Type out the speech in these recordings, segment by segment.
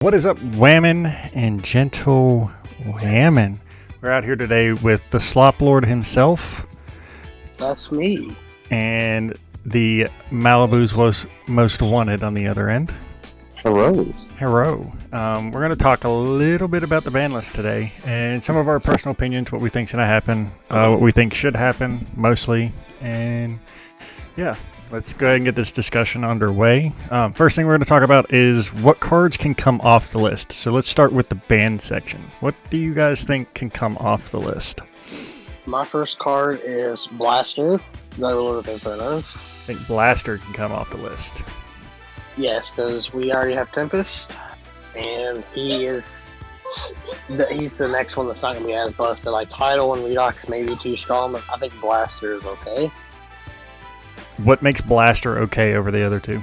What is up, whammin' and gentle whammin'? We're out here today with the Slop Lord himself. That's me. And the Malibu's most wanted on the other end. Hello. Hello. We're going to talk a little bit about the ban list today and some of our personal opinions, what we think's going to happen, what we think should happen, mostly. And yeah, let's go ahead and get this discussion underway. First thing we're going to talk about is what cards can come off the list. So let's start with the ban section. What do you guys think can come off the list? My first card is Blaster. That was the Infernos. I think Blaster can come off the list. Yes, because we already have Tempest, and he's the next one that's not going to be as busted. Like Tidal and Redox may be too strong, but I think Blaster is okay. What makes Blaster okay over the other two?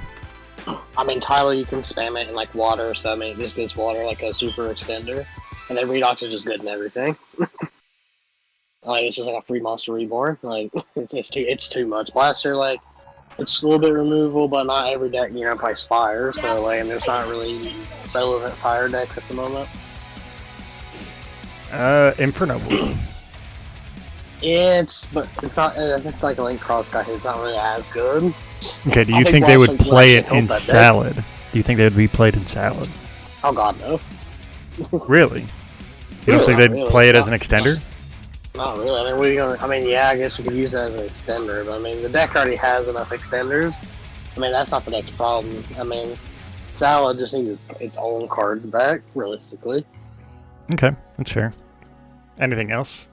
I mean, Tidal you can spam it in like water, so I mean it just gets water like a super extender, and then Redox is just good in everything. Like it's just like a free monster reborn. Like it's too much. Blaster like. It's a little bit removable, but not every deck, plays fire, so like, and there's not really relevant fire decks at the moment. Inferno. It's not. It's like a Link Cross guy who's not really as good. Okay, do you think they would play it in Salad? Do you think they would be played in Salad? Oh God, no. Really? You don't think they'd play it as an extender? Not really. I mean, yeah, I guess we could use that as an extender, but I mean, the deck already has enough extenders. I mean, that's not the deck's problem. I mean, Salad just needs its own cards back, realistically. Okay, that's fair. Anything else?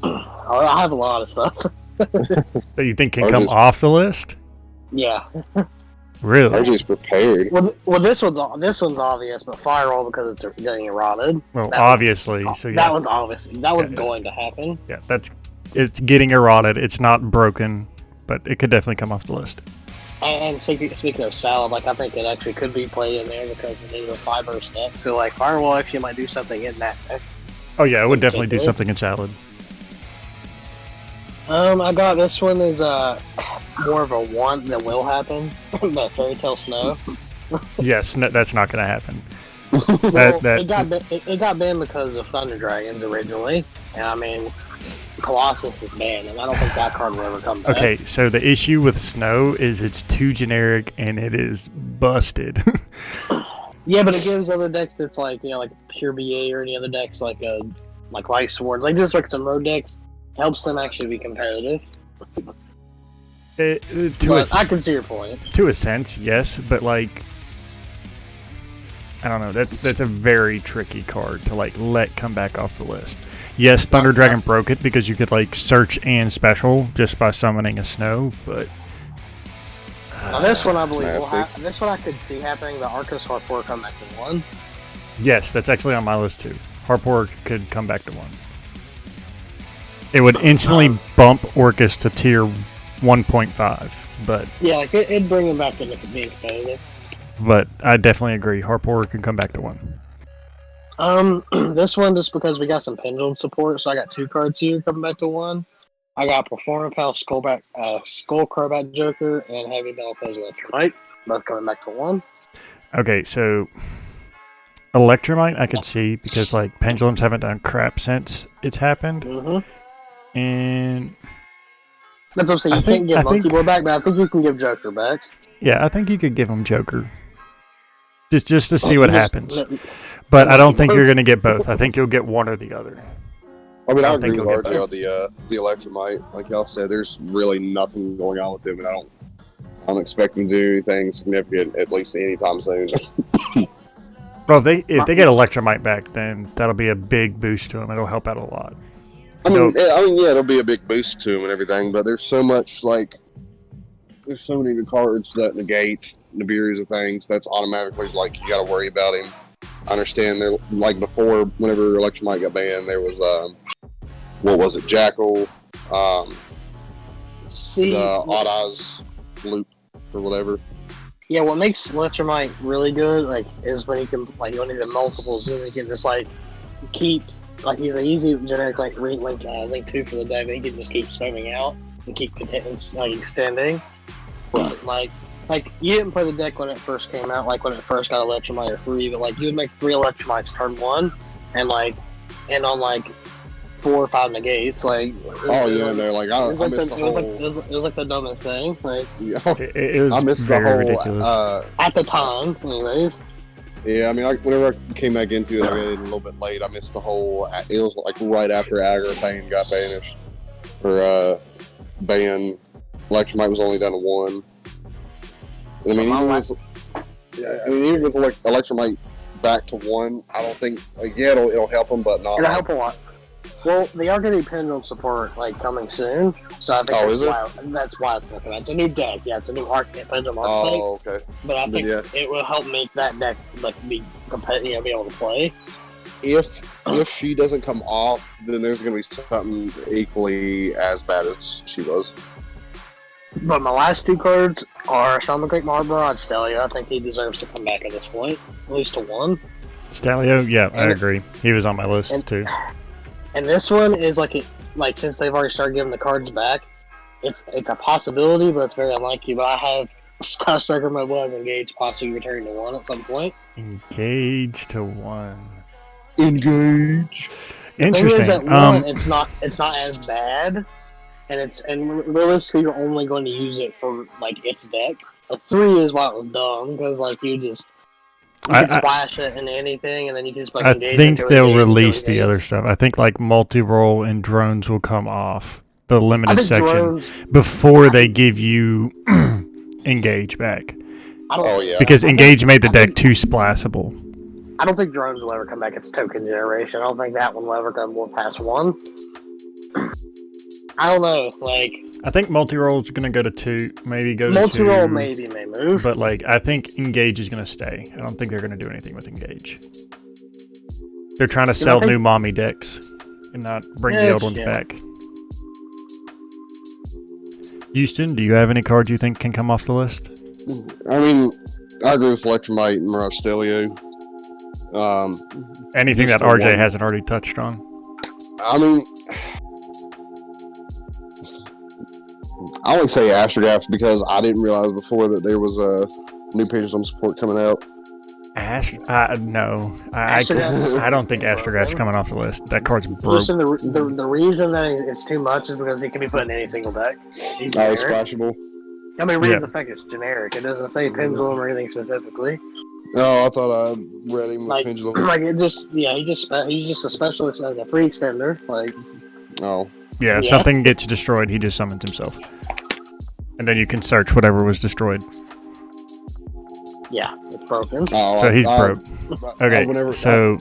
I have a lot of stuff. That you think can come off the list? Yeah. Really? I'm just prepared. Well, this one's obvious, but Firewall because it's getting eroded. Well, obviously. So yeah. That one's obvious. That one's going to happen. Yeah, it's getting eroded. It's not broken, but it could definitely come off the list. And speaking of Salad, like I think it actually could be played in there because it is a Cyber deck. So like Firewall actually might do something in that deck. Oh yeah, it would definitely do something in Salad. I got this one is more of a want that will happen, but Fairy Tale Snow. Yes, that's not going to happen. Well, it got banned because of Thunder Dragons originally, and I mean, Colossus is banned, and I don't think that card will ever come back. Okay, so the issue with Snow is it's too generic and it is busted. Yeah, but it gives other decks that's like like Pure BA or any other decks like Light Sword, like just like some road decks. Helps them actually be competitive. I can see your point. To a sense, yes, but like, I don't know. That's a very tricky card to like let come back off the list. Yes, Thunder Dragon broke it because you could like search and special just by summoning a Snow, but now this one I believe this one I could see happening. The Arcus Harpor come back to 1. Yes, that's actually on my list too. Harpor could come back to 1. It would instantly bump Orcus to tier 1.5, but... Yeah, like it'd bring him back into being competitive. But I definitely agree. Harpor can come back to 1. This one, just because we got some Pendulum support, so I got 2 cards here coming back to 1. I got Performance Pal, Skull Crobat Joker, and Heavy Metal Foes Electromight, both coming back to 1. Okay, so... Electromight I could see, because like Pendulums haven't done crap since it's happened. Mm-hmm. And that's what I'm saying. You can't give Monkey Boy back, but I think you can give Joker back. Yeah, I think you could give him Joker. Just to see what happens. But I don't think you're going to get both. I think you'll get one or the other. I mean, I agree with RJ on the Electromight. Like y'all said, there's really nothing going on with him, and I don't expect him to do anything significant, at least anytime soon. Well, if they get Electromight back, then that'll be a big boost to him. It'll help out a lot. I mean, yeah, it'll be a big boost to him and everything, but there's so much, there's so many cards that negate Nibiru's and things that's automatically, you gotta worry about him. I understand there, before, whenever Electromight got banned, there was, what was it, Jackal, the Odd Eyes Loop, or whatever. Yeah, what makes Electromight really good, is when he can, when he's in multiples, and he can just, keep... he's an easy generic link 2 for the deck. He can just keep spamming out and keep extending. But like you didn't play the deck when it first came out, like when it first got Electromight or free, but like you would make 3 Electromites turn 1, and like end on like 4 or 5 negates. Like Oh yeah, no, like I missed the whole. It was like the dumbest thing. Like Yeah, It was I missed the very whole. ridiculous. at the time, anyways. Yeah, I mean, whenever I came back into it, I got in a little bit late. I missed the whole. It was like right after Agripane got banished, or ban. Electromight was only down to 1. I mean, even with Electromight back to 1, I don't think. Like, yeah, it'll help them, but not. It'll help a lot. Well, they are getting Pendulum support like coming soon, so I think that's why it's looking at. It's a new deck, yeah. It's a new Pendulum archetype. Oh, okay. But I think it will help make that deck like be competitive, be able to play. If she doesn't come off, then there's going to be something equally as bad as she was. But my last 2 cards are Shaman Great Marbarad Stallion. I think he deserves to come back at this point, at least to 1. Stallion, yeah, I agree. He was on my list too. And this one is like since they've already started giving the cards back, it's a possibility, but it's very unlikely. But I have Sky Striker my was engaged, possibly returning to 1 at some point. Engage to 1. Engage. Interesting. At 1, it's not as bad, and realistically you're only going to use it for like its deck. A 3 is why it was dumb, because like you can splash it into anything, and then you can just I think they'll release the other stuff. I think like multi-roll and drones will come off the limited section before they give you engage back. Because engage made the deck too splashable. I don't think drones will ever come back. It's token generation. I don't think that one will ever come past 1. I don't know. Like, I think multi-roll is going to go to 2, maybe go to 2. Multi-roll maybe may move. But, like, I think Engage is going to stay. I don't think they're going to do anything with Engage. They're trying to sell new mommy decks and not bring the old ones back. Houston, do you have any cards you think can come off the list? I mean, I agree with Electromight and Mirage Stelio. Anything that RJ hasn't already touched on? I mean, I only say Astrograph because I didn't realize before that there was a new Pendulum support coming out. No. I don't think Astrograph's coming off the list. That card's broke. Listen, the reason that it's too much is because it can be put in any single deck. It's splashable. I mean, Reed's effect is generic. It doesn't say Pendulum or anything specifically. Oh, I thought I read him with Pendulum. Like it just, he's just a special, like a free extender. Like, oh. Yeah, if something gets destroyed, he just summons himself. And then you can search whatever was destroyed. Yeah, it's broken. So he's broke. Okay, so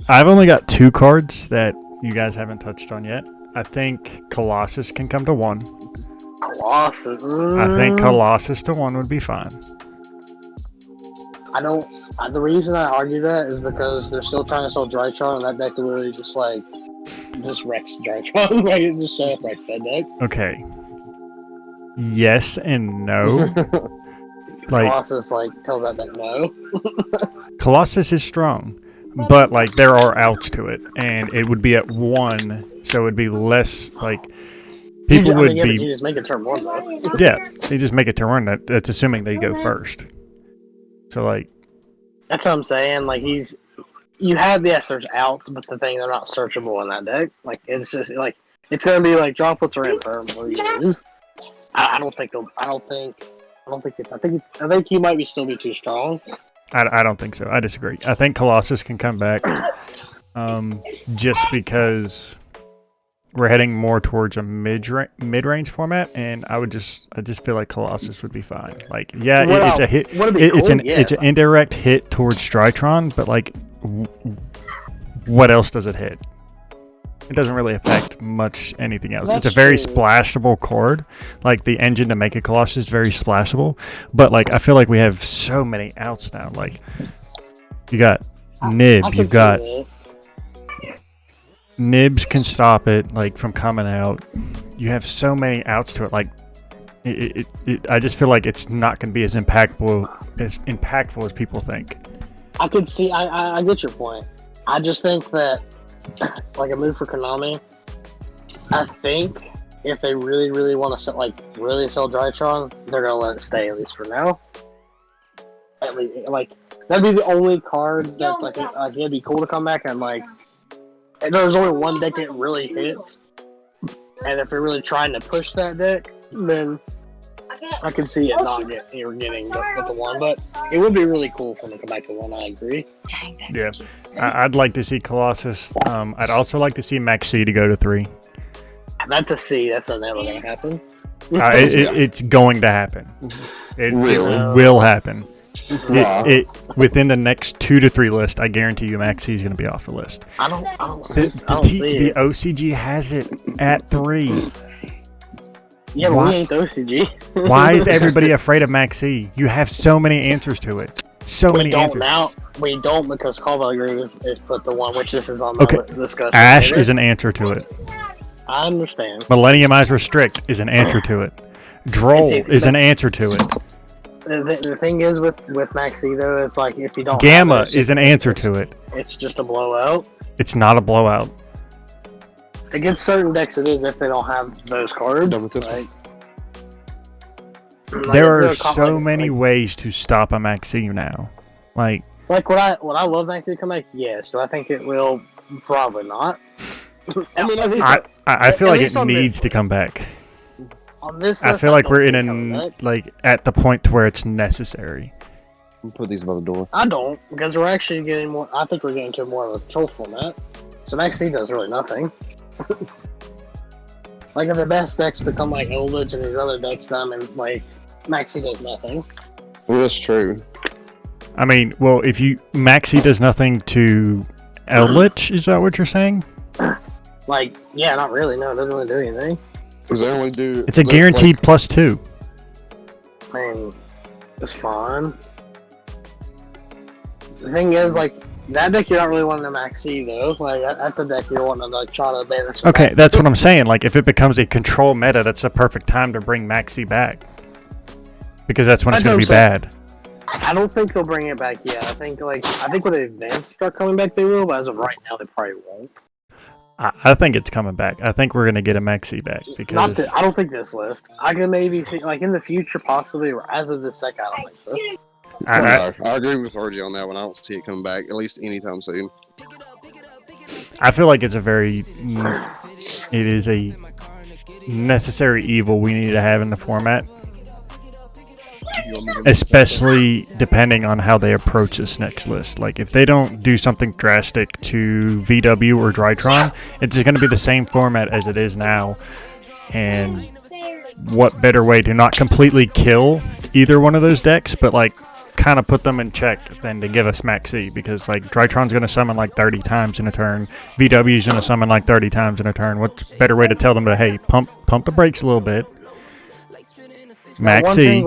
I've only got 2 cards that you guys haven't touched on yet. I think Colossus can come to 1. Colossus. I think Colossus to 1 would be fine. I don't. The reason I argue that is because they're still trying to sell Drytron, and that deck literally just wrecks Drytron. Like, it just wrecks that deck. Okay. Yes and no. Colossus tells that deck no. Colossus is strong, but there are outs to it, and it would be at 1, so it would be less people would be. You just make it turn 1 though. Yeah, they just make it turn 1. That's assuming they go first. So that's what I'm saying. You have there's outs, but the thing they're not searchable in that deck. It's just it's gonna be droplets are infirm or you lose. I think he might still be too strong. I don't think so. I disagree. I think Colossus can come back, just because we're heading more towards a mid-range format, and I just feel like Colossus would be fine. It's a hit. It's an indirect hit towards Strytron, but what else does it hit? It doesn't really affect much anything else. It's a very splashable card. The engine to make a Colossus is very splashable, but I feel like we have so many outs now. You got Nib, you've got Nibs can stop it from coming out. You have so many outs to it. I just feel like it's not going to be as impactful as people think. I could see. I get your point. I just think that a move for Konami. I think if they really want to sell Drytron, they're gonna let it stay at least for now. that'd be the only card that's like it'd be cool to come back and like. And there's only one deck that really hits, and if you're really trying to push that deck, then I can see it not getting the one. But it would be really cool for them to come back to one. I agree. Yeah, I'd like to see Colossus. I'd also like to see Maxi to go to 3. That's a C. That's never gonna happen. It's going to happen. It will happen. Within the next 2 to 3 lists, I guarantee you Maxi is going to be off the list. I don't see the OCG has it at 3. Yeah, but we ain't the OCG. Why is everybody afraid of Maxi? You have so many answers to it. We don't because Call by the Grave is put the one, which this is on the discussion. Ash is an answer to it. I understand. Millenniumize Restrict is an answer to it. Droll is an answer to it. The thing is with Maxi though, it's like if you don't Gamma is an answer to it. It's just a blowout. It's not a blowout. Against certain decks it is if they don't have those cards. There are so many ways to stop a Maxi now. Like would I love Maxi to come back? Yes. Do I think it will? Probably not. I feel like it needs to come back. On this I feel like we're at the point to where it's necessary. Put these above the door. I don't, because we're actually getting more. I think we're getting to more of a control format. So Maxi does really nothing. Like if the best decks become like Litch and these other decks, and like Maxi does nothing. Well, that's true. I mean, well, if Maxi does nothing to Litch, is that what you're saying? Like, yeah, not really. No, it doesn't really do anything. Because they only do. It's a guaranteed +2. I mean, it's fine. The thing is, like, that deck you're not really wanting to Maxi though. Like, that's the deck you're wanting to like try to banish. Okay, that's what I'm saying. Like, if it becomes a control meta, that's the perfect time to bring Maxi back. Because that's when it's going to be bad. I don't think they'll bring it back yet. I think when the events start coming back, they will. But as of right now, they probably won't. I think it's coming back. I think we're going to get a Maxi back because I don't think this list. I can maybe see like in the future possibly, or as of this second, I don't think so. I agree with RJ on that one. I don't see it coming back at least anytime soon. I feel like it is a necessary evil we need to have in the format, especially depending on how they approach this next list. Like if they don't do something drastic to VW or Drytron, it's going to be the same format as it is now. And what better way to not completely kill either one of those decks, but like kind of put them in check than to give us Maxi, because like Drytron's going to summon like 30 times in a turn, VW's going to summon like 30 times in a turn. What's a better way to tell them to, hey, pump the brakes a little bit? Maxi.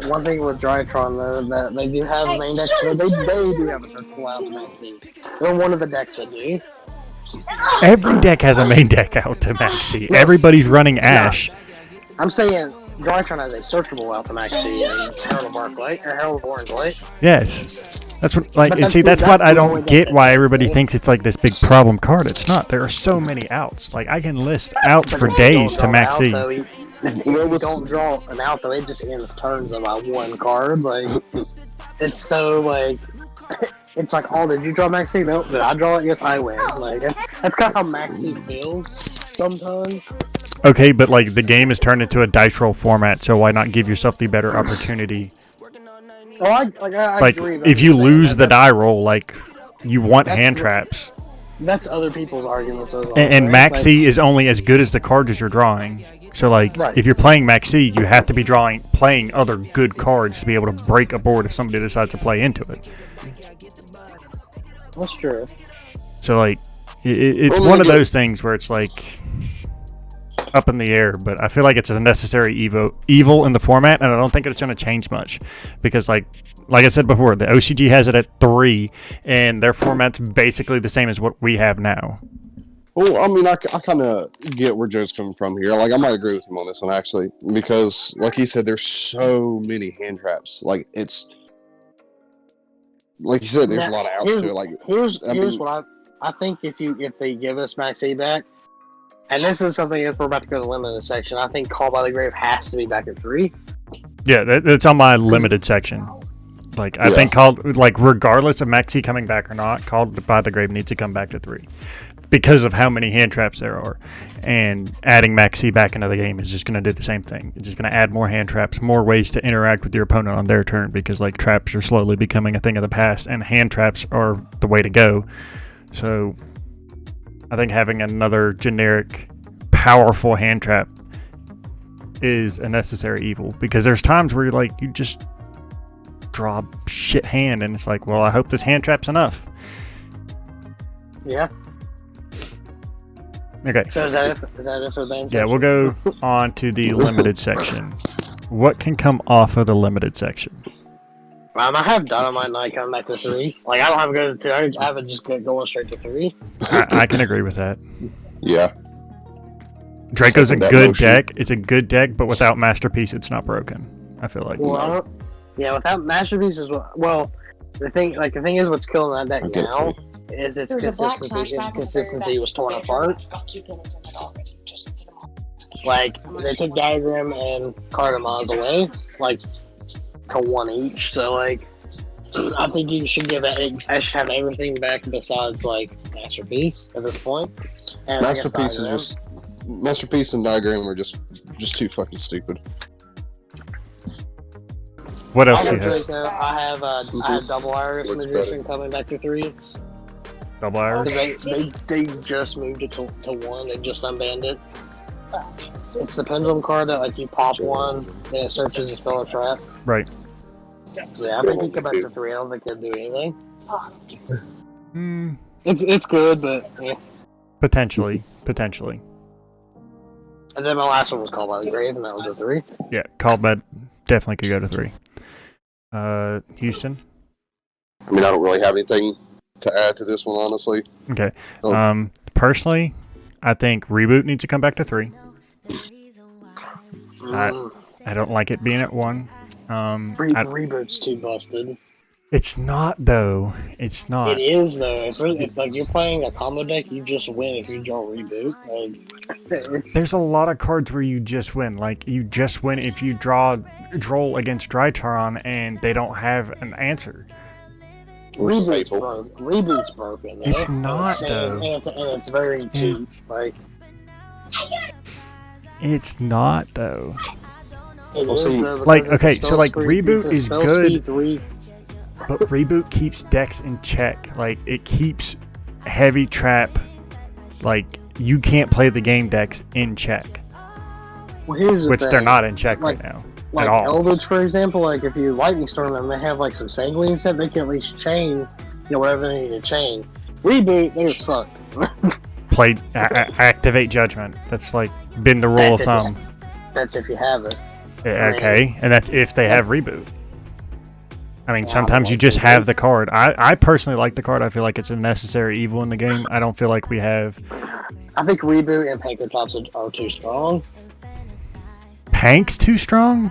One thing with Drytron though, that they do have a main deck. They do have a circle out to Maxi. They're one of the decks that do. Every deck has a main deck out to Maxi. Everybody's running Ash. I'm saying Drytron has a searchable out to Maxi and Herald of Orange Light. Yes. That's what that's what I don't get why everybody thinks it's like this big problem card. It's not. There are so many outs. Like I can list outs for days to Maxi. If you don't draw an out though, it just ends turns on my one card. Like it's so like it's like, oh, did you draw Maxi? No, did I draw it? Yes, I win. Like that's kind of how Maxi feels sometimes. Okay, but like the game is turned into a dice roll format, so why not give yourself the better opportunity? Oh, I agree. If you lose the die roll, like you want hand traps. That's other people's arguments as well. And Maxi is only as good as the cards as you're drawing. So like, if you're playing Maxi, you have to be playing other good cards to be able to break a board if somebody decides to play into it. That's true. So like, it's one of those things where it's like up in the air, but I feel like it's a necessary evil in the format, and I don't think it's going to change much because like I said before, the OCG has it at 3, and their format's basically the same as what we have now. Well, I mean, I kind of get where Joe's coming from here. Like, I might agree with him on this one, actually, because, like he said, there's so many hand traps. Like, it's... Like you said, there's a lot of outs to it. Like, here's what I think if they give us Maxi back, and this is something if we're about to go to the limited section, I think Call by the Grave has to be back at 3. Yeah, that's on my limited section. Like, I think Called, like, regardless of Maxi coming back or not, Called by the Grave needs to come back to 3 because of how many hand traps there are. And adding Maxi back into the game is just going to do the same thing. It's just going to add more hand traps, more ways to interact with your opponent on their turn, because, like, traps are slowly becoming a thing of the past, and hand traps are the way to go. So I think having another generic, powerful hand trap is a necessary evil, because there's times where you just draw a shit hand, and it's like, well, I hope this hand trap's enough. Yeah. Okay. So is that it for the main Yeah, section? we'll go on to the limited section. What can come off of the limited section? I have Dynamite Knight coming back to 3. Like, I don't have a go to 2. I have it just going straight to 3. I can agree with that. Yeah. Draco's a Second that good motion. deck. It's a good deck, but without Masterpiece, it's not broken. I feel like. Well, I don't, yeah, without Masterpiece as well. The thing is, what's killing that deck Okay, now is its There's a black consistency. trash Its bag consistency was torn apart. It's got 2 pennies in it already. Just get 'em all. Like, they took Diagram and Cardamaz away, like, to 1 each. So, like, I think you should give it. I should have everything back besides, like, Masterpiece at this point. And I guess Masterpiece is Diagram. just Masterpiece and Diagram are just too fucking stupid. What else I'll do you go have? through it, though. I have Double Iris Looks Magician better. coming back to 3. Double Iris? They just moved it to 1. They just unbanned it. It's the pendulum card that, like, you pop 1, then it searches a spell or trap. Right. Yeah, I think you come back to 3. I don't think they'll do anything. Mm, It's good, but yeah. potentially. And then my last one was Called by the Grave, and that was a 3. Yeah, Callbed definitely could go to 3. Houston? I mean, I don't really have anything to add to this one, honestly. Okay. Oh. Personally, I think Reboot needs to come back to 3. I don't like it being at 1. Reboot's too busted. It's not, though. It's not. It is, though. If like, you're playing a combo deck, you just win if you draw Reboot. Like, There's a lot of cards where you just win. Like, you just win if you draw against Drytron and they don't have an answer. Reboot's broken. Though. It's not, and, though. And it's very cheap. Like, It's not, though. it Well, is, see, though, because like, it's a okay, so, spell like, speed- Reboot it's a is spell good. speed 3. But Reboot keeps decks in check. Like, it keeps heavy trap. Like, you can't play the game decks in check. Well, here's the Which thing. they're not in check Like- right now. Like at all. Eldritch, for example, like if you Lightning Storm them, they have like some Sanguine set, they can at least chain, whatever they need to chain. Reboot, they're fucked. Play, activate Judgment. That's, like, been the rule of thumb. That's if you have it. Okay, and that's if they have Reboot. I mean, Yeah, sometimes I you like just Reboot. have the card. I personally like the card. I feel like it's a necessary evil in the game. I don't feel like we have... I think Reboot and Pankratops are too strong. Pank's too strong?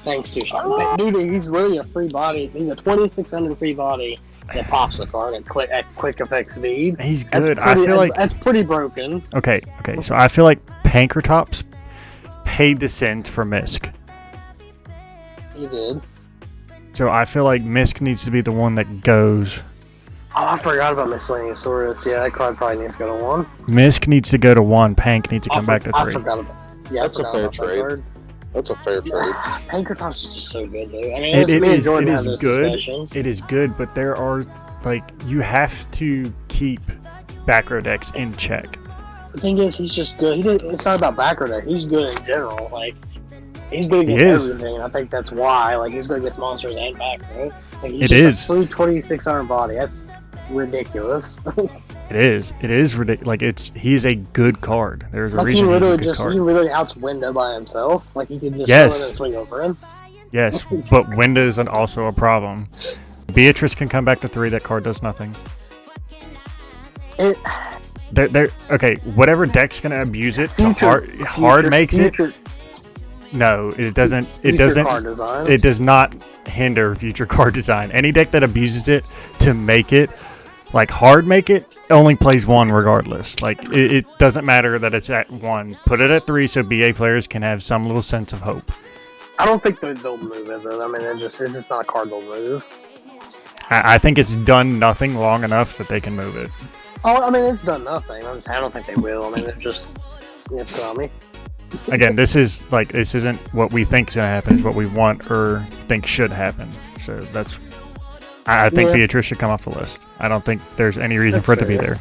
Thanks too strong. Dude, he's literally a free body. He's a 2600 free body that pops the card at quick effect speed. He's That's good. pretty, I feel like... that's pretty broken. Okay, so I feel like Pankratops paid the cent for Misk. He did. So I feel like Misk needs to be the one that goes. Oh, I forgot about Miscellaneous Saurus. Yeah, that card probably needs to go to 1. Misk needs to go to 1. Pank needs to come back to I 3. forgot about. Yeah, That's I a forgot fair about that trade. card. That's a fair trade. Pankratops is just so good, dude. I mean, It me and is. Jordan It had is this good. discussion. It is good, but there are, like, you have to keep back row decks in check. The thing is, he's just good. It's not about backer deck. He's good in general. Like, he's good He against is. everything. I think that's why. Like, he's good against monsters and back row. Like, he's It just is. a free 2600 body. That's ridiculous. It is. It is ridiculous. Like, he is a good card. There's a Like, he reason he's a literally good just card. he literally outs window by himself. Like, he could just Yes. throw it and swing over him. Yes, but windows are also a problem. Beatrice can come back to 3. That card does nothing. It, Okay, whatever deck's gonna abuse it to hard makes it. No, it doesn't. It future doesn't. card designs. It does not hinder future card design. Any deck that abuses it to make it, like hard make it, only plays 1 regardless. Like, it doesn't matter that it's at 1. Put it at 3 so BA players can have some little sense of hope. I don't think they'll move it though. I mean, it's just not a card they'll move. I think it's done nothing long enough that they can move it. Oh, I mean, it's done nothing. I'm just saying, I don't think they will. I mean, they're just it's Konami. Again, this isn't what we think's gonna happen. It's what we want or think should happen. So that's. I think Beatrice should come off the list. I don't think there's any reason for it to be there.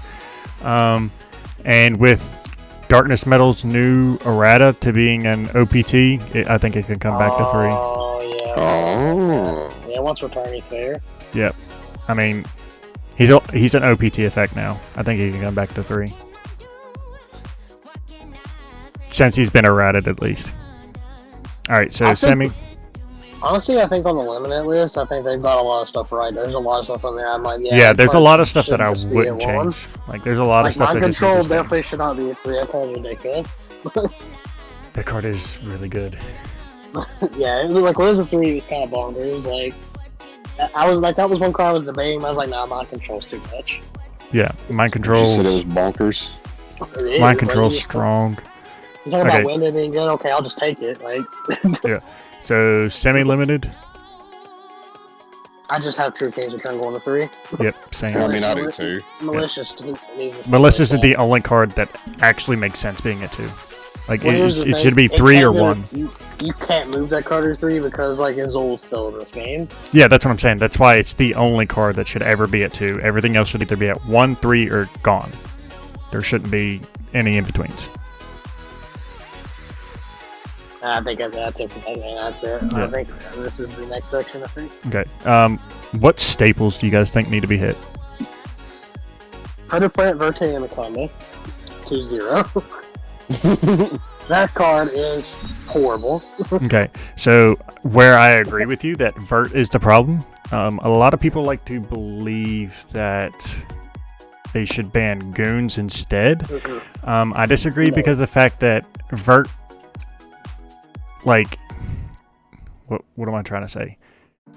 And with Darkness Metal's new errata to being an OPT, I think it can come back to 3. Oh yeah. Oh. Yeah, once returning's fair. Yep. I mean, he's an OPT effect now. I think he can come back to 3. Since he's been errated at least. All right, so Honestly, I think on the limited list, I think they've got a lot of stuff right. There's a lot of stuff on there. I might. Yeah, there's a lot of stuff that I wouldn't change. Like, there's a lot of stuff that Mind Control just definitely should not be a 3. That card is ridiculous. That card is really good. Yeah, it was like when it was a 3, it was kind of bonkers. Like, I was like, that was one card I was debating. I was like, nah, Mind Control's too much. Yeah, Mind Control. You said it was bonkers. Mind Control's strong. You're talking about winning being good? Okay, I'll just take it. Like, yeah. So, semi-limited? I just have True King's Return going to 3. Yep, same. I mean, I do too. Malicious. Malicious is the only card that actually makes sense being a 2. Like, Well, it should be 3 or 1. You can't move that card to 3 because, like, Azul's still in this game. Yeah, that's what I'm saying. That's why it's the only card that should ever be at 2. Everything else should either be at 1, 3, or gone. There shouldn't be any in-betweens. I think that's it. That's it. Yeah. I think this is the next section, I think. Okay. What staples do you guys think need to be hit? Predator Plant, Verte, and Anaconda. 2-0. That card is horrible. Okay, so where I agree with you that Vert is the problem, a lot of people like to believe that they should ban Goons instead. I disagree because of the fact that Vert, like, what am I trying to say?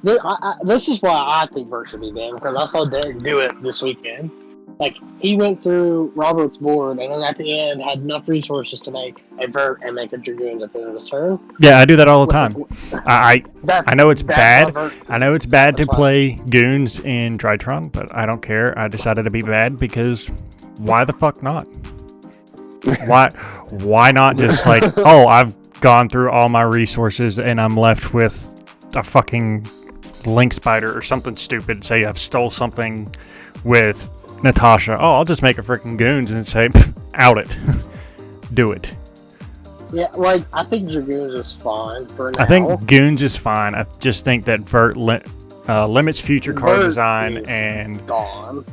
This is why I think Vert should be banned, because I saw Derek do it this weekend. Like, he went through Robert's board, and then at the end had enough resources to make a Vert and make a Dragoons at the end of his turn. Yeah, I do that all the time. I know it's bad. I know it's bad to play Goons in Drytron, but I don't care. I decided to be bad because why the fuck not? Why not just like, oh, I've gone through all my resources and I'm left with a fucking Link Spider or something stupid. Say I've stole something with Natasha. Oh, I'll just make a freaking Goons and say, out it. Do it. Yeah, like, I think Dragoons is fine for now. I think Goons is fine. I just think that Vert limits future card Vert design is and gone.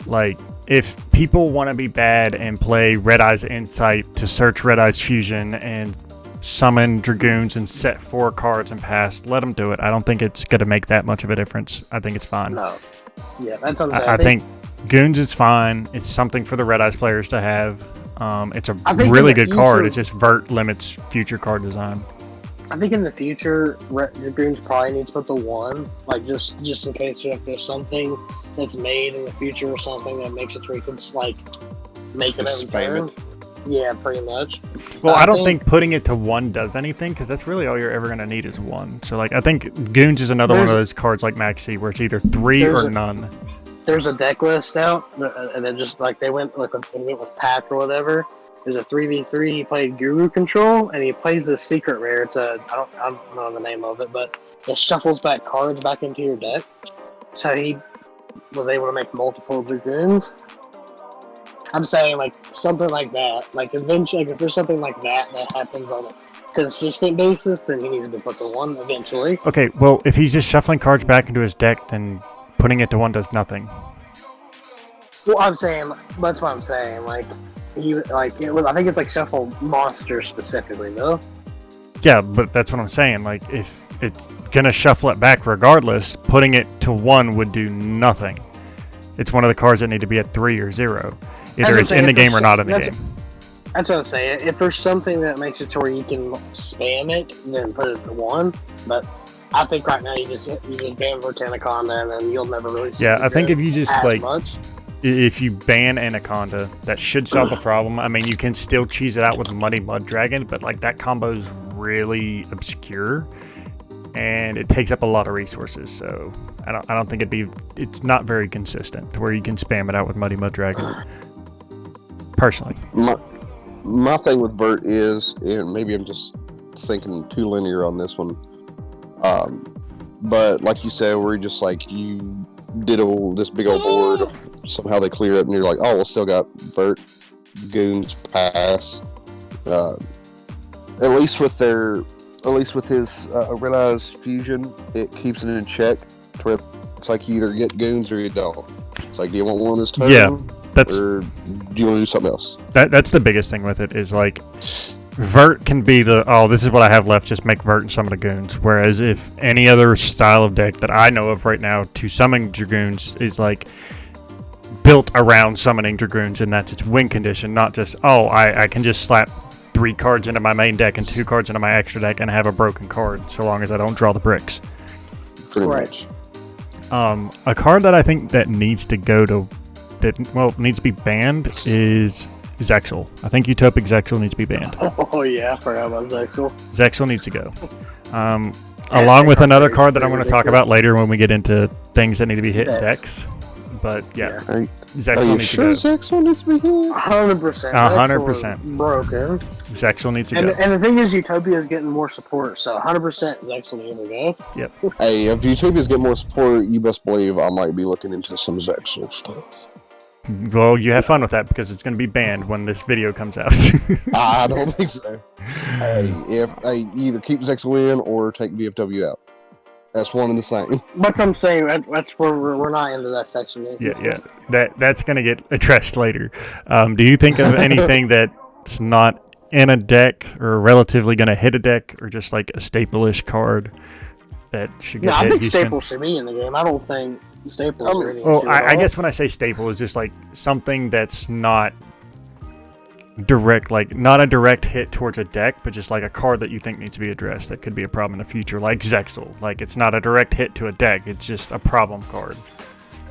like, if people want to be bad and play Red Eye's Insight to search Red Eye's Fusion and summon Dragoons and set 4 cards and pass, let them do it. I don't think it's going to make that much of a difference. I think it's fine. No. Yeah, that's what I'm saying. I think Goons is fine. It's something for the Red Eyes players to have. It's a really good card. It's just Vert limits future card design. I think in the future, Dragoons probably need to put the 1, like just in case there's something that's made in the future or something that makes it where you can just, like, make it every turn. Yeah, pretty much. Well, I don't think putting it to 1 does anything, because that's really all you're ever going to need is 1. So, like, I think Goons is another one of those cards like Maxi where it's either 3 or none. There's a deck list out, and then just like they went with pack or whatever. There's a 3v3. He played Guru Control, and he plays this secret rare. It's I don't know the name of it, but it shuffles back cards back into your deck. So he was able to make multiple Dragoons. I'm saying, like, something like that. Like, eventually, like, if there's something like that happens on a consistent basis, then he needs to put the 1 eventually. Okay, well, if he's just shuffling cards back into his deck, then putting it to 1 does nothing. Well, I'm saying, that's what I'm saying. Like, I think it's like shuffle monsters specifically, though. Yeah, but that's what I'm saying. Like, if it's gonna shuffle it back regardless, putting it to 1 would do nothing. It's one of the cards that need to be at 3 or 0. Either it's in the game or not in the game. That's what I'm saying. If there's something that makes it to where you can spam it, then put it to 1. But I think right now you just ban Vert Anaconda, and then you'll never really see I think if you just, like, much. If you ban Anaconda, that should solve the problem. I mean, you can still cheese it out with Muddy Mud Dragon, but, like, that combo's really obscure, and it takes up a lot of resources. So I don't think it's not very consistent to where you can spam it out with Muddy Mud Dragon. Personally, my thing with Vert is, and maybe I'm just thinking too linear on this one, but like you said, where you just like you did this big old board, somehow they clear it, and you're like, oh, well, still got Vert goons pass. At least with his Red Eyes fusion, it keeps it in check. To where it's like you either get goons or you don't. It's like, do you want one this turn? Yeah, or do you want to do something else? That's the biggest thing with it is like Vert can be this is what I have left, just make Vert and some of the goons. Whereas if any other style of deck that I know of right now to summon Dragoons is like built around summoning Dragoons, and that's its win condition, not just, I can just slap 3 cards into my main deck and 2 cards into my extra deck and have a broken card so long as I don't draw the bricks. Pretty much. A card that I think that needs to needs to be banned is Zexal. I think Utopic Zexal needs to be banned. Oh yeah, I forgot about Axel. Zexal needs to go. Along with another card that I'm going to talk about later when we get into things that need to be hit in decks. But yeah, Zexal needs to go. Zexal needs to be hit? 100%. 100%. Broken. Zexal needs to go. And the thing is, Utopia is getting more support, so 100% Zexal needs to go. Yep. Hey, if Utopia's getting more support, you best believe I might be looking into some Zexal stuff. Well, you have fun with that because it's going to be banned when this video comes out. I don't think so. Hey, either keep Zexal in or take VFW out. That's one and the same. But I'm saying that's where we're not into that section yet. Yeah. That's going to get addressed later. Do you think of anything that's not in a deck or relatively going to hit a deck or just like a staple-ish card that should get hit? I think Houston? Staple should be in the game. I don't think Staple is really well, I guess when I say staple is just like something that's not direct, like not a direct hit towards a deck, but just like a card that you think needs to be addressed that could be a problem in the future, like Zexal. Like it's not a direct hit to a deck, it's just a problem card.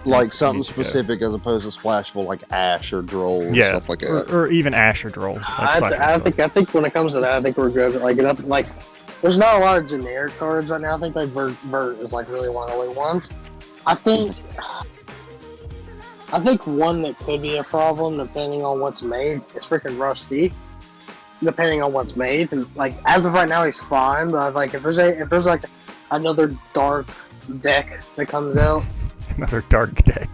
Like something specific as opposed to splashable, like Ash or Droll and stuff like that. Or even Ash or Droll. I think when it comes to that, I think we're good. Like there's not a lot of generic cards right now. I think like Vert is like really one of the only ones. I think one that could be a problem, depending on what's made, is freaking Rusty. Depending on what's made, and like as of right now, he's fine. But like if there's like another dark deck that comes out, another dark deck.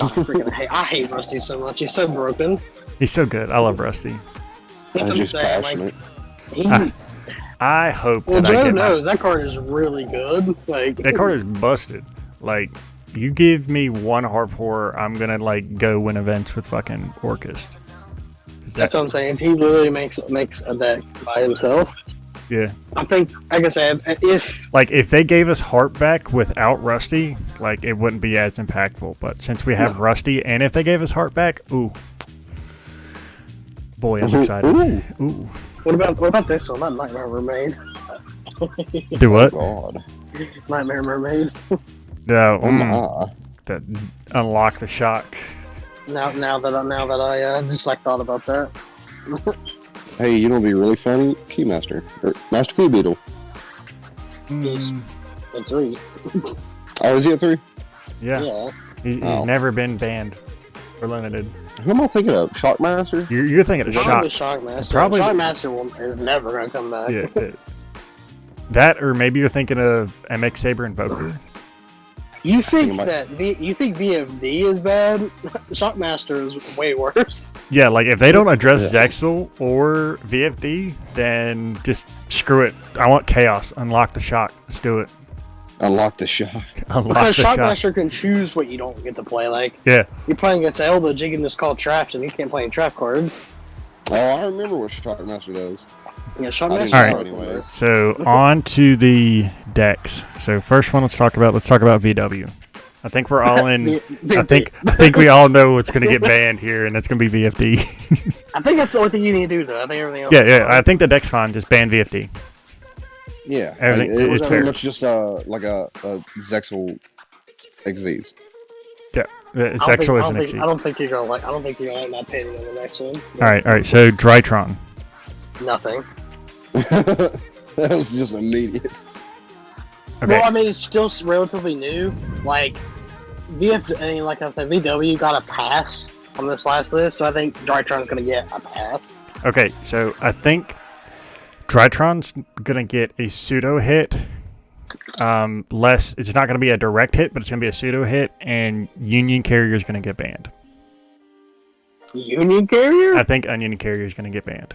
I hate Rusty so much. He's so broken. He's so good. I love Rusty. I'm just passionate. I hope well, that I get knows that card is really good. Like that card is busted. Like you give me one Harpor, I'm gonna like go win events with fucking Orcust. That's what I'm saying. He literally makes a deck by himself. Yeah. I think, like I said, if they gave us Harp back without Rusty, like it wouldn't be as impactful. But since we have Rusty, and if they gave us Harp back, boy, I'm excited. Ooh. What about this one? That Nightmare Mermaid. Do what? Oh, God. Nightmare Mermaid. No. That unlock the shock. Now that I just like thought about that. Hey, you know what'd be really funny? Keymaster. Or Master Key Beetle. At 3. Oh, is he at 3? Yeah. He's never been banned or limited. Who am I thinking of? Shockmaster? You're thinking of Probably Shock. Shockmaster. Probably Shockmaster is never going to come back. Yeah. That, or maybe you're thinking of MX Saber Invoker. You think VFD is bad? Shockmaster is way worse. Yeah, like if they don't address Zexal or VFD, then just screw it. I want Chaos. Unlock the Shock. Let's do it. Unlock the Shock. Because Shockmaster can choose what you don't get to play. Like, you're playing against Eldritch, you can just call traps, and you can't play any trap cards. Oh, I remember what Shockmaster does. Yeah, Shockmaster. All right. So on to the decks. So first one, let's talk about VW. I think we're all in. I think we all know what's going to get banned here, and that's going to be VFD. I think that's the only thing you need to do, though. I think everything else. Yeah. I think the deck's fine. Just ban VFD. Yeah, everything. It's fair. pretty much just like a Zexal Xyz. Yeah, Zexal is an Xyz. I don't think you're gonna like my opinion on the next one. All right. So Drytron. Nothing. That was just immediate. Okay. Well, I mean, it's still relatively new. Like, like I said, VW got a pass on this last list, so I think Drytron's going to get a pass. Okay, so I think Drytron's gonna get a pseudo hit. Less, it's not gonna be a direct hit, but it's gonna be a pseudo hit, and Union Carrier's gonna get banned. Union Carrier? I think Onion Carrier's gonna get banned.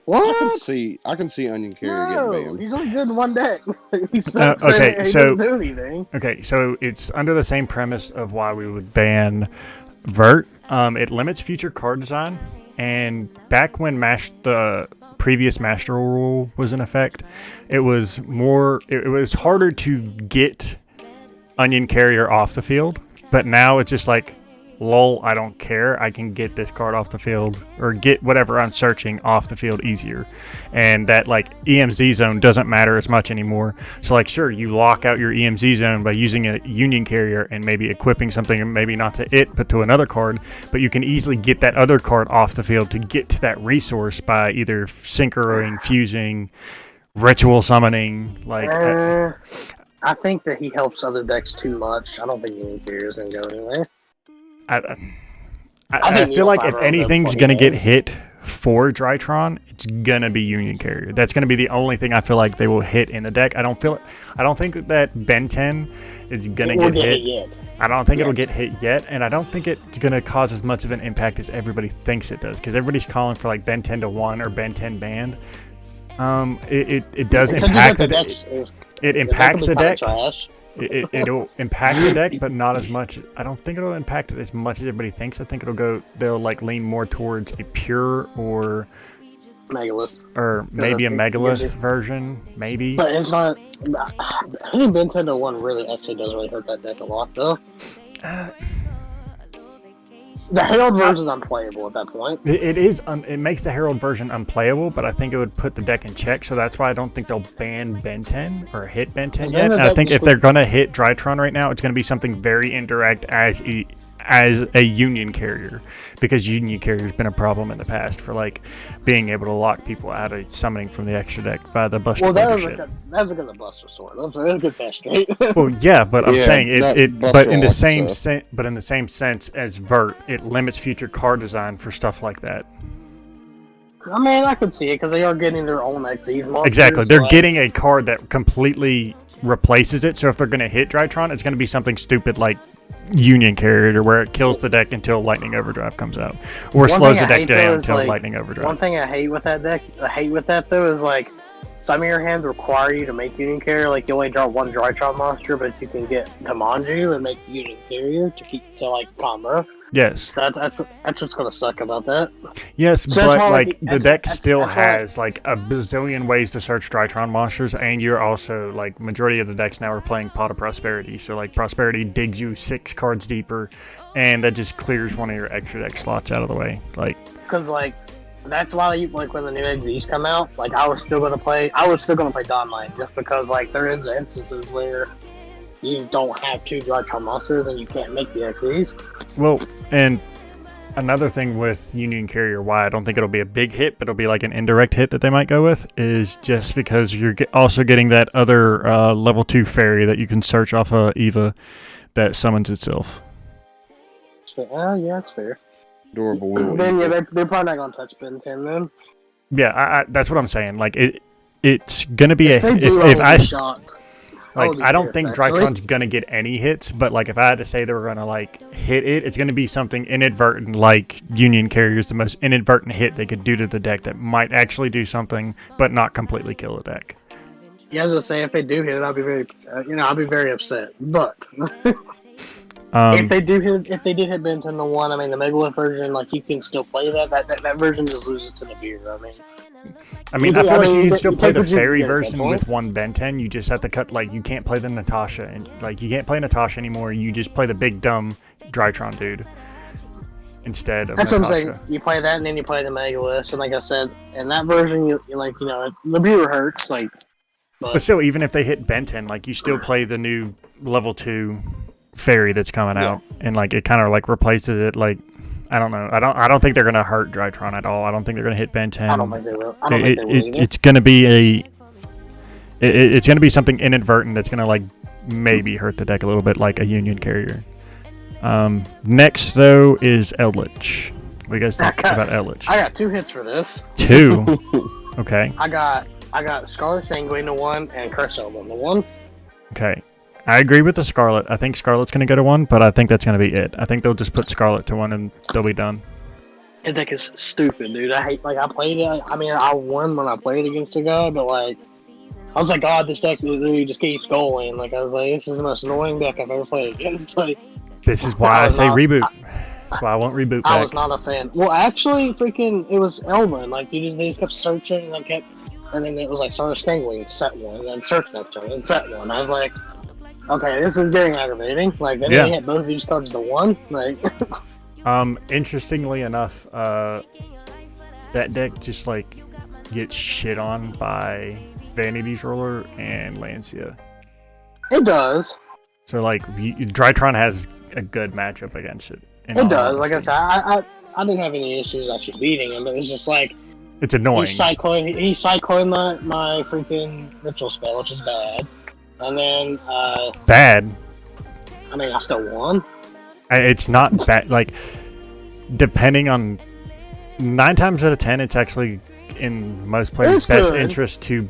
What? I can see Onion Carrier getting banned. He's only good in one deck. He okay, he so doesn't do anything. Okay, so it's under the same premise of why we would ban Vert. It limits future card design, and back when the previous Master Rule was in effect, it was harder to get Onion Carrier off the field, but now it's just like, lol, I don't care, I can get this card off the field, or get whatever I'm searching off the field easier. And that, like, EMZ zone doesn't matter as much anymore. So, like, sure, you lock out your EMZ zone by using a Union Carrier and maybe equipping something, maybe not to it, but to another card, but you can easily get that other card off the field to get to that resource by either synchroing, fusing, ritual summoning, like... I think that he helps other decks too much. I don't think Union Carrier's going to go anywhere. I feel like if anything's going to get hit for Drytron, it's going to be Union Carrier. That's going to be the only thing I feel like they will hit in the deck. I don't think that Ben 10 is going to get hit. I don't think it'll get hit yet, and I don't think it's going to cause as much of an impact as everybody thinks it does, because everybody's calling for like Ben 10 to 1 or Ben 10 banned. It does impact the deck. It impacts the deck. It'll impact the deck, but not as much. I don't think it'll impact it as much as everybody thinks. I think they'll like lean more towards a pure or Megalith, or maybe a Megalith version, maybe. But it's not. I think Ben 10 to 1 actually doesn't really hurt that deck a lot, though. The Herald version is unplayable at that point. It is. It makes the Herald version unplayable, but I think it would put the deck in check. So that's why I don't think they'll ban Ben 10 or hit Ben 10 yet. I think if they're gonna hit Drytron right now, it's gonna be something very indirect as a Union Carrier, because Union Carrier's been a problem in the past for like being able to lock people out of summoning from the extra deck by the Buster. Well, that was because of Buster Sword. That was a good fast straight. Well, yeah, but I'm saying but in the same stuff. but in the same sense as Vert, it limits future card design for stuff like that. I mean, I could see it because they are getting their own XYZ monsters. Exactly, they're getting a card that completely replaces it. So if they're going to hit Drytron, it's going to be something stupid like Union Carrier, where it kills the deck until Lightning Overdrive comes out, or slows the deck down until Lightning Overdrive. One thing I hate with that deck, though, is like some of your hands require you to make Union Carrier. Like you only draw one Drytron monster, but you can get Tamanju and make Union Carrier to like combo. Yes. So that's what's gonna suck about that. Yes, so but like the deck still has like a bazillion ways to search Drytron monsters, and you're also like majority of the decks now are playing Pot of Prosperity. So like Prosperity digs you 6 cards deeper, and that just clears one of your extra deck slots out of the way. Like because like that's why like when the new XZs come out, like I was still gonna play Dawnlight, just because like there is instances where you don't have 2 Drytron monsters and you can't make the XZs. Well, and another thing with Union Carrier, why I don't think it'll be a big hit, but it'll be like an indirect hit that they might go with, is just because you're also getting that other level 2 fairy that you can search off of Eva that summons itself. Oh, yeah, that's fair. Adorable. Then yeah, they're probably not gonna touch Ben 10 then. Yeah, that's what I'm saying. Like it's gonna be if I don't think Drytron's gonna get any hits, but like if I had to say they were gonna like hit it, it's gonna be something inadvertent. Like Union Carrier is the most inadvertent hit they could do to the deck that might actually do something, but not completely kill the deck. Yeah, I was gonna say if they do hit it, I'll be very, I'll be very upset. But if they did hit Ben 10 to 1, I mean the Megalith version, like you can still play that version just loses to the beer. I mean, I feel like you can still play the fairy version with one Ben 10. You just have to cut, like, you can't play the Natasha, and like you can't play Natasha anymore. You just play the big dumb Drytron dude instead of That's Natasha. What I'm saying. You play that, and then you play the Megalith, and like I said, in that version, the beer hurts, like. But still, even if they hit Ben 10, like you still play the new level 2 fairy that's coming out, and like it kind of like replaces it. Like I don't know. I don't think they're gonna hurt Drytron at all. I don't think they're gonna hit Ben 10. I don't think they will. I don't think they will either. It's gonna be it's gonna be something inadvertent that's gonna like maybe hurt the deck a little bit, like a Union Carrier. Next though is Litch. What do you guys think about Litch? I got 2 hits for this. 2. Okay. I got Scarlet Sanguine to 1 and Curse Elven to 1. Okay. I agree with the Scarlet. I think Scarlet's going to go to 1, but I think that's going to be it. I think they'll just put Scarlet to 1 and they'll be done. That deck is stupid, dude. I hate, like, I played it. I mean, I won when I played against the guy, but, like, I was like, God, this deck literally just keeps going. Like, I was like, this is the most annoying deck I've ever played against. Like, this is why I say Reboot. That's why I want Reboot back. I was not a fan. Well, actually, freaking, it was Elven. Like, they just kept searching, and and then it was like, Scarlet Sanguine, set 1, and then search next turn, and set 1. I was like, okay, this is getting aggravating. Like, then they hit both of these cards to 1. Like, interestingly enough, that deck just like gets shit on by Vanity's Roller and Lancia. it does. So like, Drytron has a good matchup against it. It does. Like I said, I didn't have any issues actually beating him, but it's just like it's annoying. He cycloned my freaking ritual spell, which is bad. And then bad. I mean, I still won. It's not bad. Like, depending on 9 times out of 10, it's actually in most players' best interest to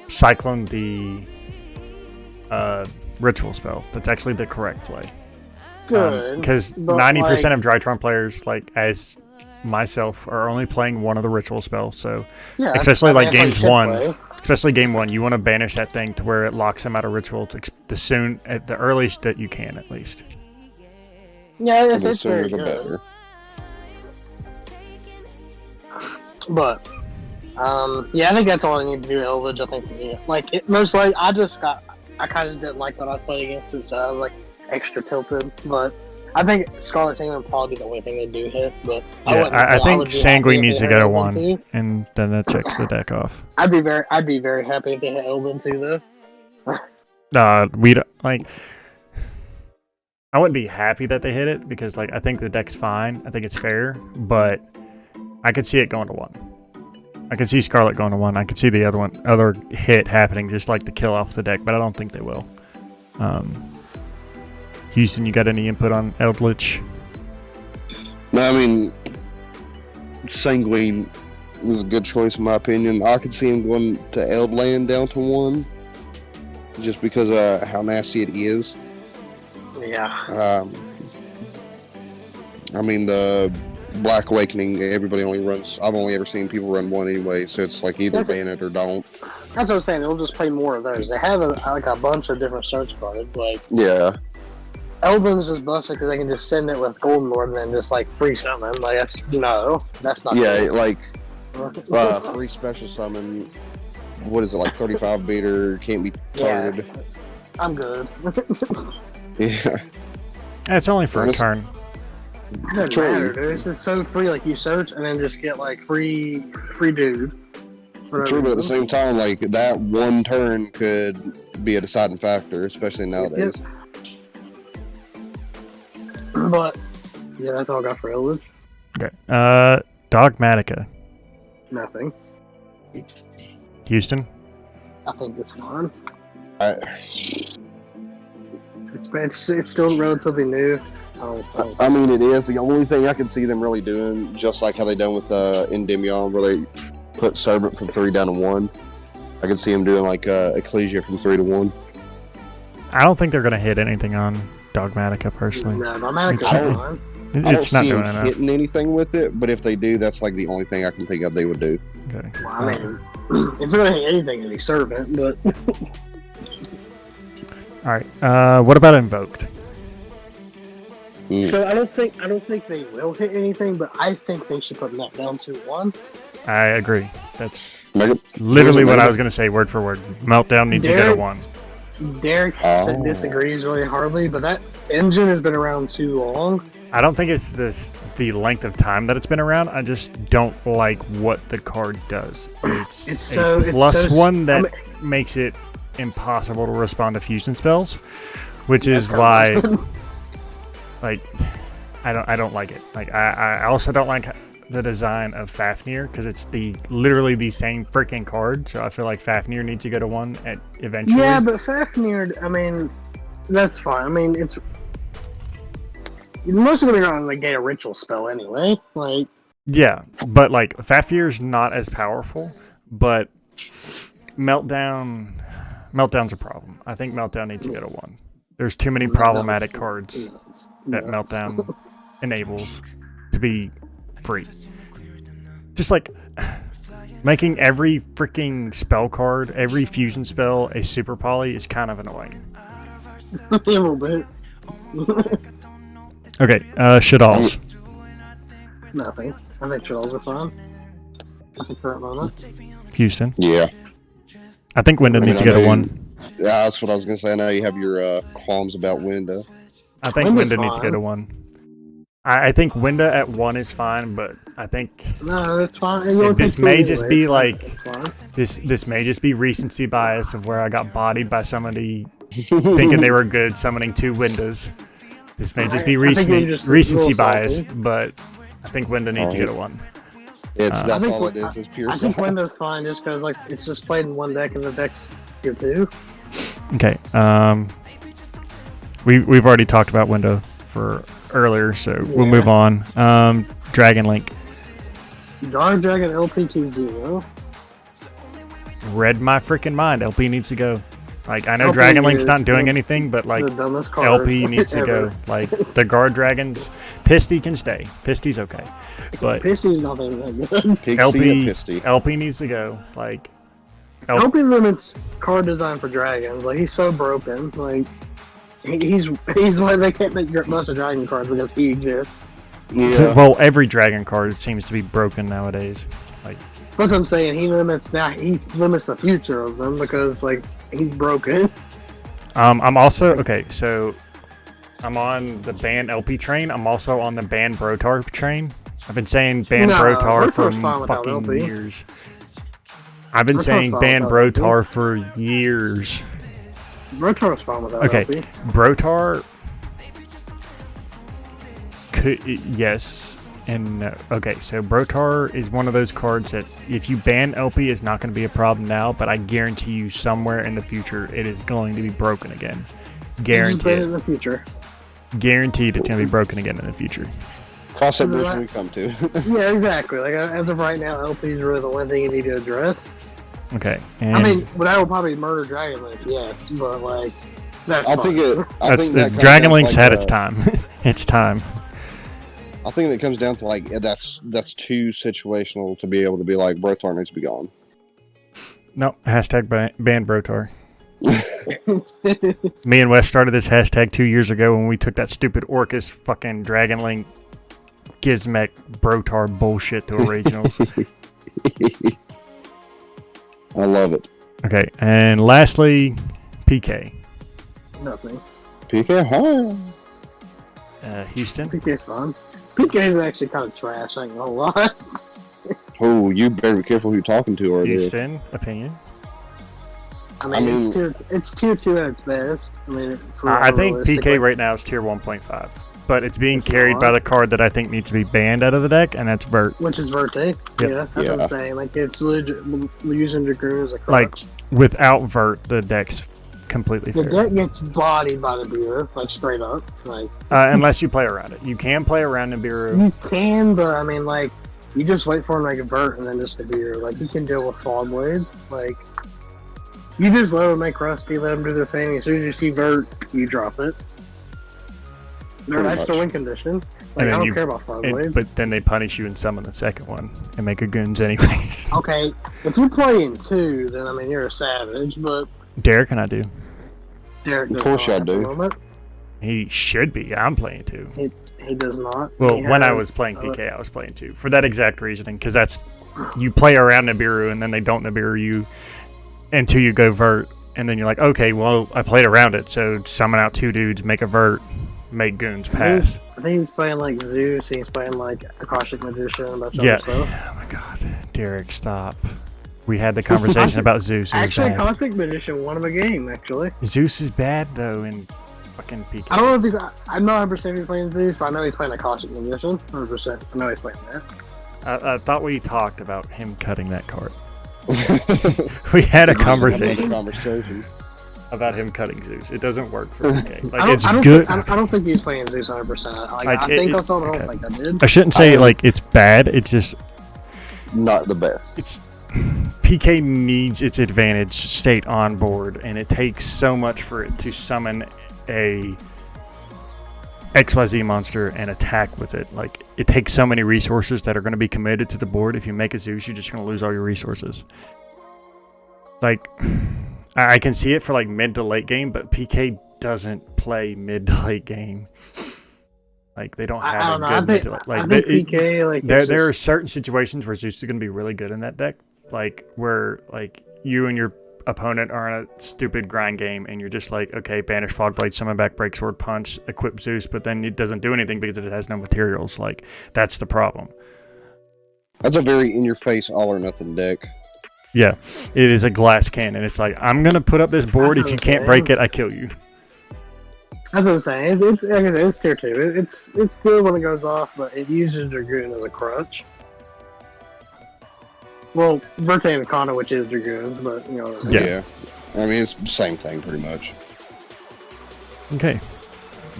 cyclone the ritual spell. That's actually the correct play. Good. Because 90% of Drytron players, like as myself, are only playing one of the ritual spells. So, especially like games 1. Especially game 1, you want to banish that thing to where it locks them out of ritual at the earliest that you can, at least. Yeah, the sooner the better. But, I think that's all I need to do. Eldritch, I think, like most like I kind of didn't like that I played against it, so I was like extra tilted. But I think Scarlet Sanguine would probably be the only thing they do hit. But I think Sanguine needs to go to 1, and then that checks the deck off. I'd be very happy if they hit Elven too, though. We don't like. I wouldn't be happy that they hit it because, like, I think the deck's fine. I think it's fair, but I could see it going to 1. I could see Scarlet going to 1. I could see the other hit happening, just like to kill off the deck, but I don't think they will. Houston, you got any input on Eldritch? No, I mean, Sanguine was a good choice in my opinion. I could see him going to Eldland down to 1, just because of how nasty it is. Yeah. I mean, the Black Awakening, everybody only runs. I've only ever seen people run 1 anyway, so it's like either ban it or don't. That's what I'm saying. They'll just play more of those. They have a bunch of different search cards. Like, yeah. Elven's just busted because they can just send it with Golden Lord and then just like free summon. Like, that's not. Yeah, cool. like free special summon. What is it, like 35 beater? Can't be targeted. Yeah, I'm good. Yeah. It's only for a turn. It doesn't matter, dude. It's just so free. Like, you search and then just get like free dude. True, but at the same time, like that 1 turn could be a deciding factor, especially nowadays. But yeah, that's all I got for Eldritch. Okay. Dogmatica. Nothing. Houston. I think it's fine. It's still relatively new. I mean, it is. The only thing I can see them really doing, just like how they done with Endymion, where they put Servant from 3 down to 1. I can see them doing like Ecclesia from 3 to 1. I don't think they're going to hit anything on Dogmatica personally. No, Dogmatica's fine. I don't It's not see doing them enough. hitting anything with it, but if they do, that's like the only thing I can think of they would do. Okay. Well, I mean, if they're gonna hit anything, it'd be Servant, but. All right. What about Invoked? So I don't think they will hit anything, but I think they should put Meltdown to 1. I agree. That's literally what I was going to say, word for word. Meltdown needs to go to 1. Derek disagrees really hardly, but that engine has been around too long. I don't think it's the length of time that it's been around. I just don't like what the card does. It's a plus 1 that makes it impossible to respond to fusion spells, which is why, like, I don't like it. Like I also don't like the design of Fafnir because it's literally the same freaking card. So I feel like Fafnir needs to go to 1 eventually. Yeah, but Fafnir, I mean, that's fine. I mean, it's most of them are going to negate a ritual spell anyway. Like, yeah, but like Fafnir's not as powerful, but Meltdown's a problem. I think Meltdown needs to go to 1. There's too many problematic cards that Meltdown enables to be free. Just like making every freaking spell card, every fusion spell a super poly is kind of annoying. a little bit. Okay, shit-alls. Nothing. I think Charles are fine at the current moment. Houston. Yeah. I think Wyndham needs to go to 1. Yeah, that's what I was gonna say. I know you have your qualms about Window. I think Winda's Winda needs to go to 1. I think Winda at 1 is fine, but I think No, that's fine. this may just be like It's fine. this may just be recency bias of where I got bodied by somebody thinking they were good summoning 2 Windas. This may just be I think you're just a little recency bias, salty. but I think Winda needs to go to 1. That's I think all it is pure I think salt. Window's fine just because like it's just played in 1 deck and the deck's tier 2. Okay. We've already talked about Window for earlier, so we'll Yeah. move on. Dragon Link. Guard Dragon LP20. Read my freaking mind. LP needs to go. Like, I know LP Dragon Link's is not doing the- anything, but like The dumbest card LP needs to ever. go. Like the guard dragons, Pisty can stay. Pisty's okay, but Pisty's not even that good. Pixie LP and Pisty. LP needs to go. Like LP limits card design for dragons. Like he's so broken. Like he's why they can't make most of dragon cards because he exists. Yeah. well, every dragon card seems to be broken nowadays. Like That's what I'm saying. He limits the future of them because like he's broken. I'm also okay. So I'm on the ban LP train. I'm also on the ban Brotar train. I've been saying ban No, Brotar for Brotar's fine without fucking LP. years. I've been Brotar's saying fine ban without LP. Brotar for years. Rotar's fine without Okay, LP. Brotar could yes and no. Okay, so Brotar is one of those cards that if you ban LP is not going to be a problem now, but I guarantee you somewhere in the future it is going to be broken again. He's Guaranteed. been in the future. Guaranteed it's going to be broken again in the future. Cross that bridge when we come to. Yeah, exactly. Like as of right now, LP is really the one thing you need to address. Okay, and I mean, but I will probably murder Dragon Link, yes, but like that's I fine. think it. I that's think the that comes Dragon down to, Link's like, had its time. It's time. I think that comes down to like that's too situational to be able to be like Brotar needs to be gone. No, hashtag ban Brotar. Me and Wes started this hashtag 2 years ago when we took that stupid Orcus fucking Dragon Link Gizmek Brotar bullshit to regionals. I love it. Okay, and lastly, PK. Nothing. PK hard. Houston. PK's fine. PK is actually kind of trash. I ain't gonna lie. Oh, you better be careful who you're talking to over there. Houston, opinion. I mean, I it's tier 2 at its best. I mean, for I think realistic, PK like, right now is tier 1.5. But it's being It's carried not. by the card that I think needs to be banned out of the deck, and that's Vert. which is Verte. Yep. Yeah, that's what Yeah. I'm saying. Like it's legit using Dragoon as a Like, crutch. without Vert, the deck's completely The fair. deck gets bodied by the beer, like straight up. Like Unless you play around it. You can play around Nibiru. you can, but I mean, like you just wait for him to make a vert and then just the beer. Like you can deal with Fog Blades. Like you just let them make Rusty, let them do their thing. As soon as you see vert, you drop it. Pretty That's the much. win condition. And Like then I don't you- care about Fog Blades. But then they punish you and summon the second one and make a goons anyways. Okay, if you're playing 2, then I mean you're a savage. But Derek and I do. Derek does Of course not y'all at the do. moment. He should be. I'm playing too. He does not. Well, He when I has, was playing PK, I was playing too. For that exact reasoning, because that's you play around Nibiru and then they don't Nibiru you until you go Vert, and then you're like, okay, well, I played around it, so summon out 2 dudes, make a Vert, make goons pass. I think he's playing like Zeus. He's playing like Akashic Magician, a bunch of Yeah. other stuff. Oh my god, Derek, stop. We had the conversation about Zeus. It was Actually, bad. Akashic Magician won him a game. Actually, Zeus is bad though, and fucking PK. I don't know if he's. I'm not 100% if he's playing Zeus, but I know he's playing a cautious condition. 100%. I know he's playing that. I thought we talked about him cutting that card. We had a conversation about him cutting Zeus. It doesn't work for PK. Like, it's good. I don't think he's playing Zeus 100%. I think I saw the whole thing. I did. I shouldn't say like it's bad. It's just not the best. It's PK needs its advantage state on board, and it takes so much for it to summon a XYZ monster and attack with it. Like, it takes so many resources that are going to be committed to the board. If you make a Zeus, you're just going to lose all your resources. Like, I can see it for like mid to late game, but PK doesn't play mid to late game. Like, they don't have a good mid to late. Like, PK, like, there are certain situations where Zeus is going to be really good in that deck. Like, where like you and your opponent are in a stupid grind game, and you're just like, okay, banish Fogblade, summon back Breaksword, punch, equip Zeus, but then it doesn't do anything because it has no materials. Like, that's the problem. That's a very in-your-face, all-or-nothing deck. Yeah, it is a glass cannon. It's like, I'm gonna put up this board. If you can't break it, I kill you. That's what I'm saying. It's tier 2. It's good when it goes off, but it uses Dragoon as a crutch. Well, Verte and Kana, which is Dragoons, but, you know. Yeah. I mean, it's the same thing, pretty much. Okay.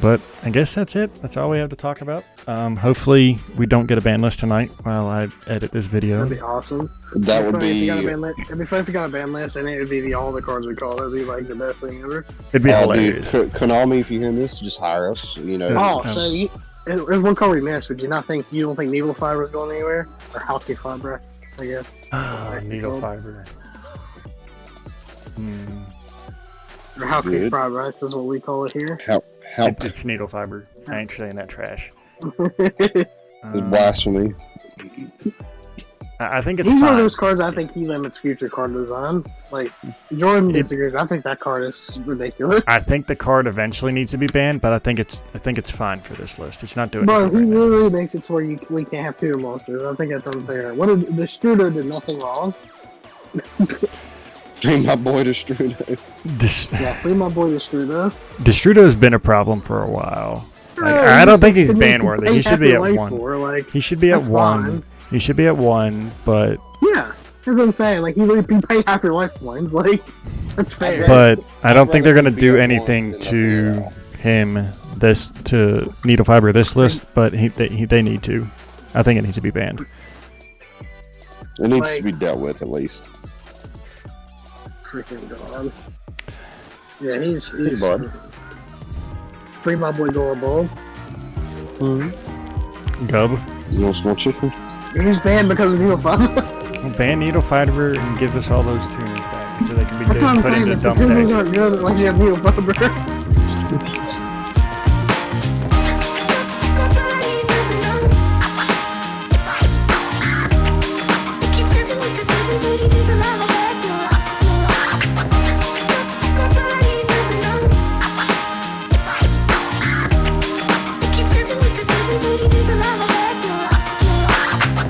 But I guess that's it. That's all we have to talk about. Hopefully, we don't get a ban list tonight while I edit this video. That'd be awesome. That would be... It'd be fun if we got a ban list, and it would be all the cards we call it. It'd be, like, the best thing ever. It'd be hilarious. Dude, Konami, if you hear this, just hire us, you know. Oh, so there's one card we missed. Would you not think, you don't think Needle Fiber is going anywhere? Or Halky Fiber, I guess. Needle Fiber. Or Halky Fiber, that's what we call it here. It's Needle Fiber. I ain't saying that trash. It's blasphemy. I think it's He's fine. one of those cards I think he limits future card design. Like, Jordan disagrees. I think that card is ridiculous. I think the card eventually needs to be banned, but I think it's fine for this list. It's not doing But anything. he literally makes it to where we can't have two monsters. I think that's unfair. The Struder did nothing wrong. Free my boy Destrudo. Yeah, free my boy Destrudo. Destrudo's been a problem for a while. Like, I don't think he's ban worthy. He should be at 1. He should be at 1. He should be at 1, but yeah, that's what I'm saying. Like, you pay half your life points. Like, that's fair. But I don't think they're gonna do anything to him to Needle Fiber this list. But they need to. I think it needs to be banned. It needs to be dealt with at least. Freaking god. Yeah, he's Hey, bud. Free my boy Goraball. Gub. You want some more chicken? He's banned because of Needle Fiber. Well, ban Needle Fiber and give us all those tuners back so they can be That's what I'm put saying. into If the dumb tuners decks. aren't good unless you have Needle Fiber. Keep dancing with the devil, but it is a lie.